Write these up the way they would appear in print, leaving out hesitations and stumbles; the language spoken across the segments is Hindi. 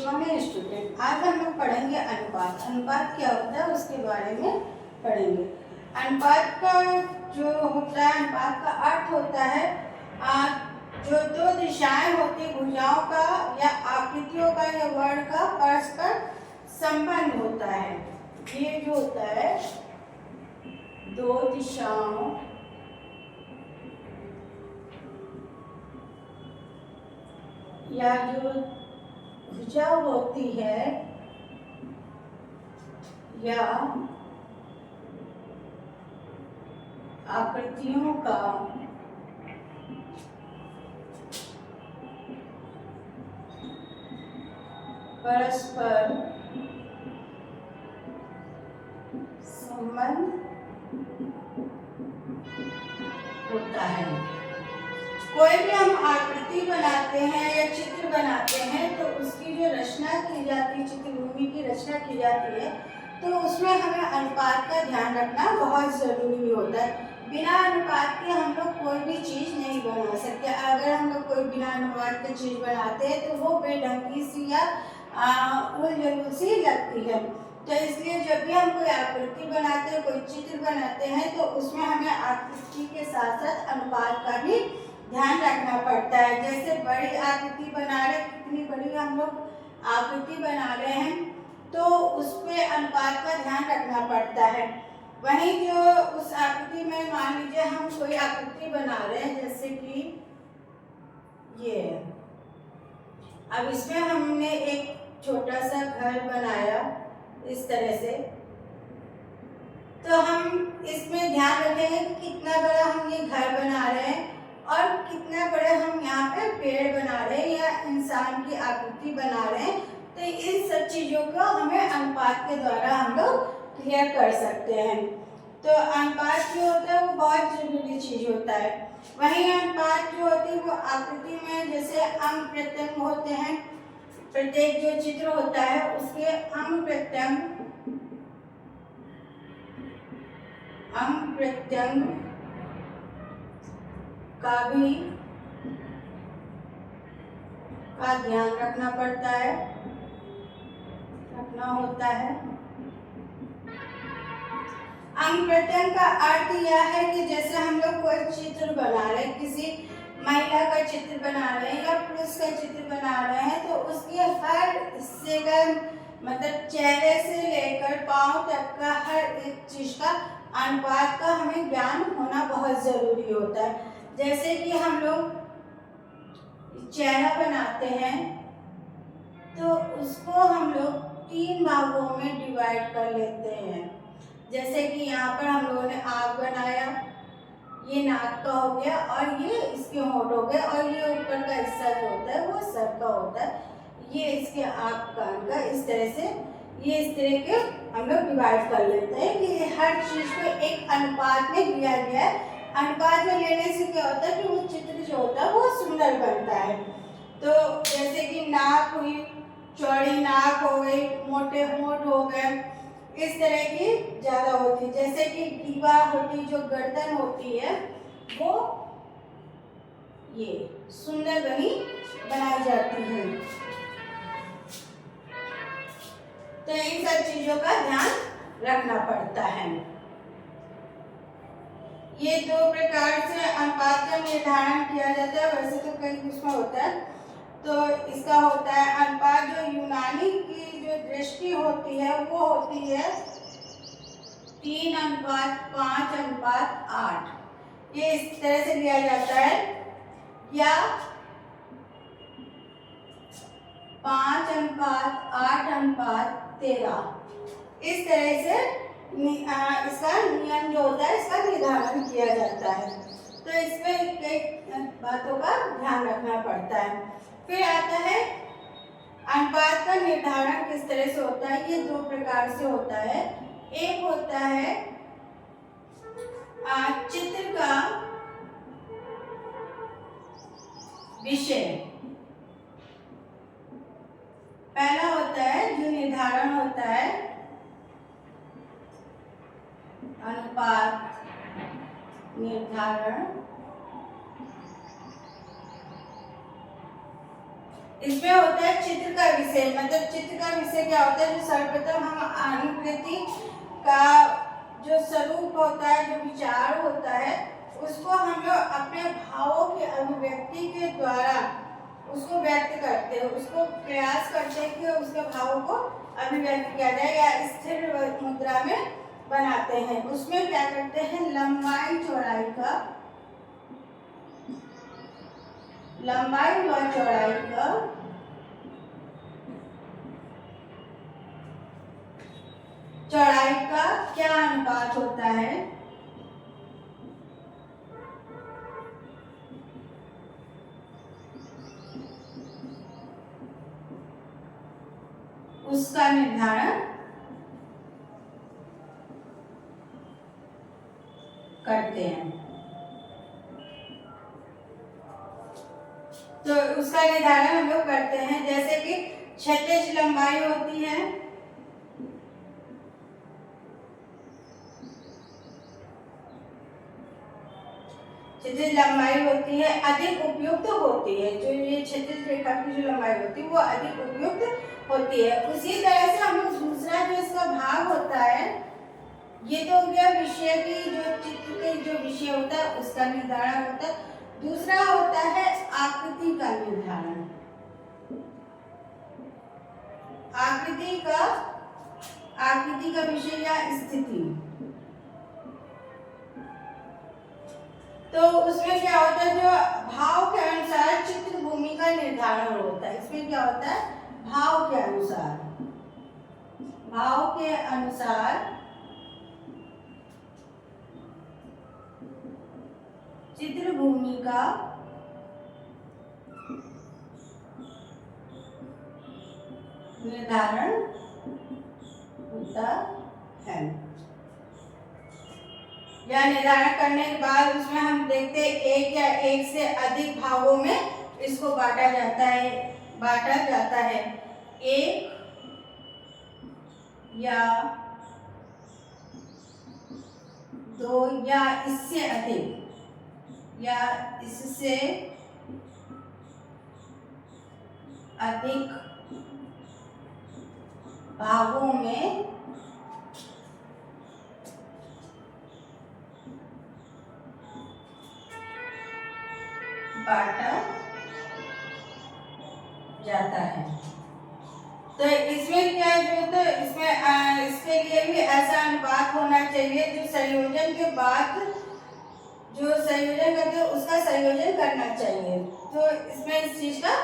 शिवम स्टूडेंट। आज हम लोग पढ़ेंगे अनुपात। अनुपात क्या होता है उसके बारे में पढ़ेंगे। अनुपात का जो होता है, अनुपात का अर्थ होता है जो दो दिशाएं होती, भुजाओं का या आकृतियों का या वर्ण का परस्पर संबंध होता है। ये जो होता है दो दिशाओं या जो भुजा होती है या आकृतियों का परस्पर संबंध होता है। कोई भी हम आकृति बनाते हैं या चित्र बनाते हैं तो उसकी जो रचना की जाती है, चित्रभूमि की रचना की जाती है, तो उसमें हमें अनुपात का ध्यान रखना बहुत ज़रूरी होता है। बिना अनुपात के हम लोग कोई भी चीज़ नहीं बना सकते। अगर हम लोग कोई बिना अनुपात की चीज़ बनाते हैं तो वो बेढंगी सी या उलझुल सी लगती है। तो इसलिए जब भी हम कोई आकृति बनाते हैं, कोई चित्र बनाते हैं, तो उसमें हमें आकृति के साथ साथ अनुपात का भी ध्यान रखना पड़ता है। जैसे बड़ी आकृति बना रहे, कितनी बड़ी हम लोग आकृति बना रहे हैं तो उस पे अनुपात का ध्यान रखना पड़ता है। वहीं जो उस आकृति में मान लीजिए हम कोई आकृति बना रहे हैं, जैसे कि ये, अब इसमें हमने एक छोटा सा घर बनाया इस तरह से, तो हम इसमें ध्यान रखेंगे कि कितना बड़ा हम ये घर बना रहे हैं और कितना बड़े हम यहाँ पे पेड़ बना रहे हैं या इंसान की आकृति बना रहे हैं। तो इन सब चीज़ों को हमें अनुपात के द्वारा हम लोग क्लियर कर सकते हैं। तो अनुपात जो होता है वो बहुत जरूरी चीज़ होता है। वहीं अनुपात जो होती है वो आकृति में जैसे अंग प्रत्यंग होते हैं, प्रत्येक जो चित्र होता है उसके अंग प्रत्यंग का भी ध्यान रखना पड़ता है, रखना होता है। अंग प्रत्यंग का अर्थ यह है कि जैसे हम लोग कोई चित्र बना रहे हैं, किसी महिला का चित्र बना रहे हैं या पुरुष का चित्र बना रहे हैं, तो उसके हर हिस्से का मतलब चेहरे से लेकर पांव तक का हर एक चीज का अनुपात का हमें ज्ञान होना बहुत जरूरी होता है। जैसे कि हम लोग चेहरा बनाते हैं तो उसको हम लोग 3 भागों में डिवाइड कर लेते हैं। जैसे कि यहाँ पर हम लोगों ने आँख बनाया, ये नाक का हो गया और ये इसके होंठ हो गए और ये ऊपर का हिस्सा जो होता है वो सर का होता है, ये इसके आँख कान का, इस तरह से ये इस तरह के हम लोग डिवाइड कर लेते हैं कि हर चीज़ को एक अनुपात में लिया गया है। अनुपात में लेने से क्या होता है कि वो चित्र जो होता है वो सुंदर बनता है। तो जैसे कि नाक हुई, चौड़ी नाक हो गई, मोटे होंठ हो गए, इस तरह की ज़्यादा होती है। जैसे कि ग्रीवा होती, जो गर्दन होती है वो ये सुंदर बनाई जाती है। तो इन सब चीज़ों का ध्यान रखना पड़ता है। ये 2 प्रकार से अनुपात का निर्धारण किया जाता है। वैसे तो कई उसमें होता है। तो इसका होता है अनुपात, जो यूनानी की जो दृष्टि होती है वो होती है 3:5:8। ये इस तरह से लिया जाता है, या 5:8:13। इस तरह से इसका नियम जो होता है इसका निर्धारण किया जाता है। तो इसमें कई बातों का ध्यान रखना पड़ता है। फिर आता है अनुपात का निर्धारण किस तरह से होता है। ये 2 प्रकार से होता है। एक होता है चित्र का विषय, पहला होता है जो निर्धारण होता है अनुपात निर्धारण। इसमें होता है चित्र का विषय, मतलब चित्र का विषय क्या होता है, जो सर्वप्रथम हम आकृति का जो स्वरूप होता है, जो विचार होता है, उसको हम लोग अपने भावों की अभिव्यक्ति के द्वारा उसको व्यक्त करते हैं, उसको प्रयास करते हैं कि उसके भावों को अभिव्यक्त किया जाए या स्थिर मुद्रा में बनाते हैं। उसमें क्या करते हैं, लंबाई व चौड़ाई का क्या अनुपात होता है, उसका निर्धारण करते हैं। तो उसका निर्धारण हम लोग करते हैं, जैसे कि क्षैतिज लंबाई होती है, क्षैतिज लंबाई होती है अधिक उपयुक्त होती है, जो ये क्षैतिज रेखा की जो लंबाई होती है वो अधिक उपयुक्त होती है। उसी तरह से हम लोग दूसरा जो इसका भाग होता है, ये तो हो गया विषय की, जो चित्र के जो विषय होता है उसका निर्धारण होता है। दूसरा होता है आकृति का निर्धारण। आकृति का विषय या स्थिति, तो उसमें क्या होता है, जो भाव के अनुसार चित्र भूमि का निर्धारण होता है। इसमें क्या होता है, भाव के अनुसार चित्र भूमि का निर्धारण होता है। या निर्धारण करने के बाद उसमें हम देखते हैं एक या एक से अधिक भागों में इसको बांटा जाता है। एक या दो या इससे अधिक या इससे अधिक भागों में बांटा जाता है। तो इसमें क्या है, तो इसमें इसके लिए भी ऐसा अनुपात होना चाहिए जो संयोजन के बाद जो संयोजन करते हैं उसका संयोजन करना चाहिए। तो इसमें इस चीज का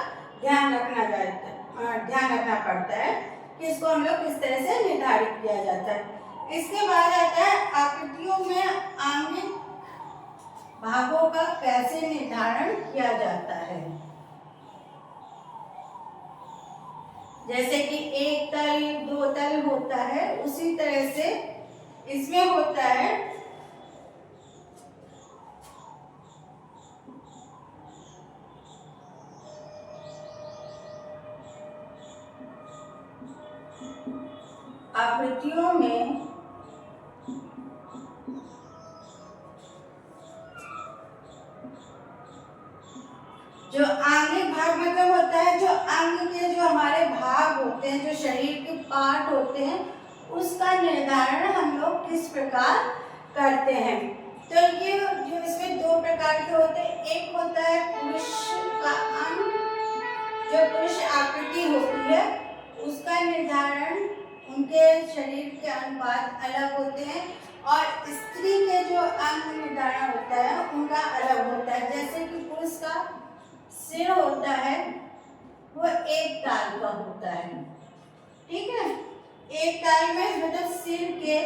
ध्यान रखना पड़ता है कि इसको हम लोग किस तरह से निर्धारित किया जाता है। इसके बाद आता है आकृतियों में आंगिक भागों का कैसे निर्धारण किया जाता है। जैसे कि एक तल दो तल होता है, उसी तरह से इसमें होता है आकृतियों में जो आंगिक भाग मतलब होता है, जो अंग के जो हमारे भाग होते हैं, जो शरीर के पार्ट होते हैं, उसका निर्धारण हम लोग किस प्रकार करते हैं। तो ये जो इसमें दो प्रकार के होते हैं, एक होता है पुरुष का अंग, जो पुरुष आकृति होती है उसका निर्धारण उनके शरीर के अनुपात अलग होते हैं, और स्त्री के जो अंग निर्धारण होता है उनका अलग होता है। जैसे कि पुरुष का सिर होता है वो एक ताल का होता है, ठीक है। एक ताल में मतलब सिर के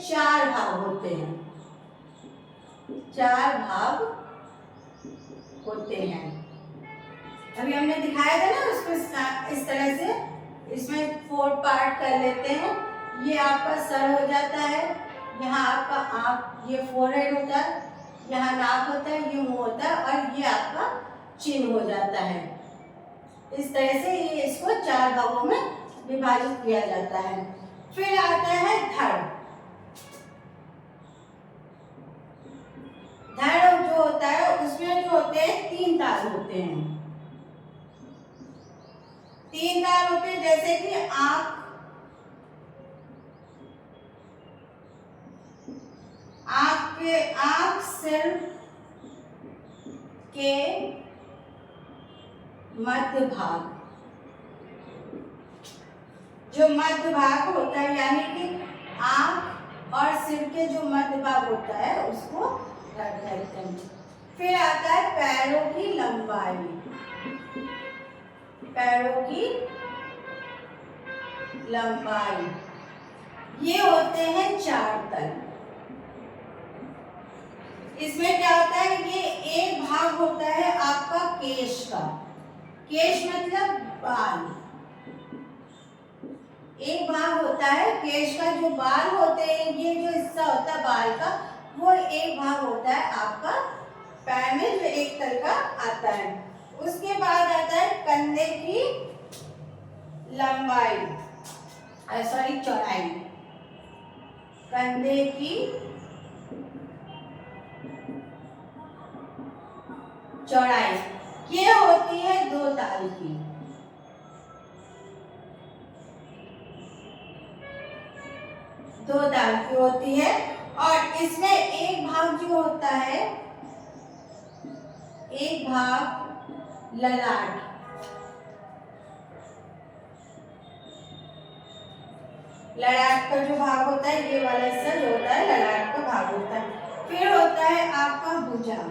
4 भाग होते हैं, 4 भाग होते हैं। अभी हमने दिखाया था ना उसको इस तरह से, इसमें 4 पार्ट कर लेते हैं। ये आपका सर हो जाता है, यहाँ आपका आँख, ये फोरहेड होता है, यहाँ नाक होता है, ये मुंह होता है, और ये आपका चिन हो जाता है। इस तरह से ये इसको 4 भागों में विभाजित किया जाता है। फिर आता है धड़। धड़ जो होता है उसमें जो होते हैं 3 ताल होते हैं। 3 ताल होते हैं, जैसे कि आंख, आंख सिर के मध्य भाग, जो मध्य भाग होता है यानी कि आंख और सिर के जो मध्य भाग होता है उसको धड़ कहते हैं। फिर आता है पैरों की लंबाई, पैरों की लंबाई, ये होते हैं 4 तल। इसमें क्या होता है, ये एक भाग होता है आपका केश का, केश मतलब बाल, एक भाग होता है केश का, जो बाल होते हैं, ये जो हिस्सा होता है बाल का, वो एक भाग होता है आपका पैर में जो एक तल का आता है। उसके बाद आता है कंधे की लंबाई, सॉरी चौड़ाई, कंधे की चौड़ाई, ये होती है 2 ताल की। दो ताल की होती है, और इसमें एक भाग जो होता है, एक भाग ललाट, ललाट का जो भाग होता है, ये वाला हिस्सा जो होता है ललाट का भाग होता है। फिर होता है आपका भुजा,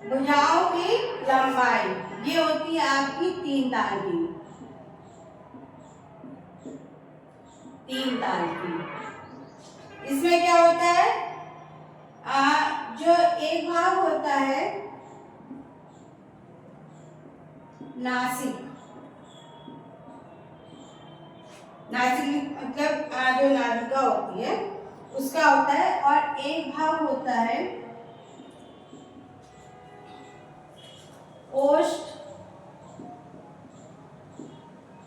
भुजाओं की लंबाई, ये होती है आपकी 3 ताल की, 3 ताल की। इसमें क्या होता है, जो एक भाग होता है नासिक, नासिक मतलब जो नासिका होती है उसका होता है, और एक भाग होता है ओष्ठ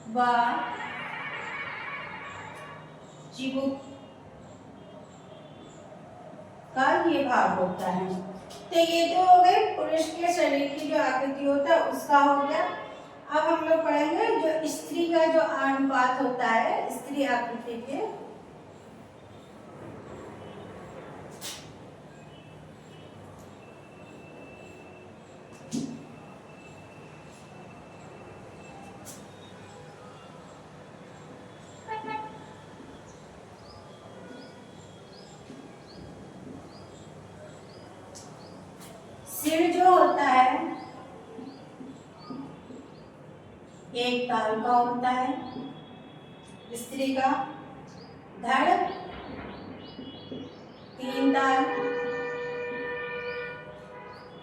व चिबुक का ये भाग होता है। तो ये तो हो गए पुरुष के शरीर की जो आकृति होता है उसका हो गया। अब हम लोग पढ़ेंगे जो स्त्री का जो अनुपात होता है स्त्री आकृति के। सिर जो होता है एक ताल का होता है स्त्री का, धड़ 3 ताल,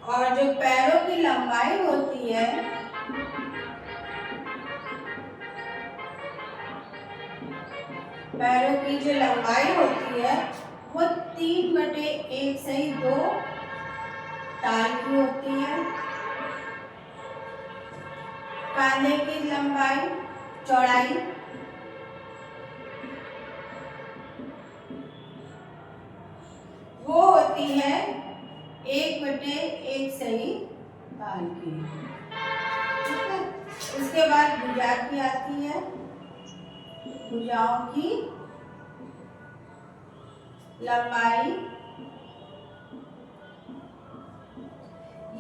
और जो पैरों की लंबाई होती है पैरों की जो लंबाई होती है वो 3/1 सही 2 ताल की होती है। कांधे की लंबाई चौड़ाई वो होती है 1/1 सही ताल की। ठीक है, उसके बाद भुजा की आती है, भुजाओं की लंबाई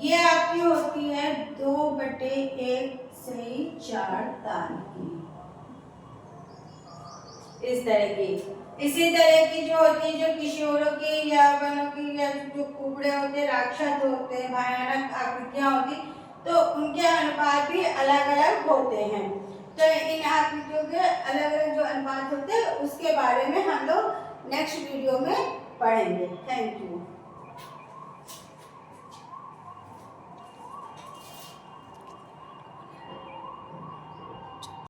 ये आपकी होती है 2/1 सही 4 ताल की। इस तरह की, इसी तरह की जो होती है जो किशोरों की या बनों की या जो कुबड़े होते हैं, राक्षस होते हैं, भयानक आकृतियां होती, तो उनके अनुपात भी अलग अलग होते हैं। तो इन आकृतियों के अलग अलग जो अनुपात होते हैं उसके बारे में हम लोग नेक्स्ट वीडियो में पढ़ेंगे। Thank you.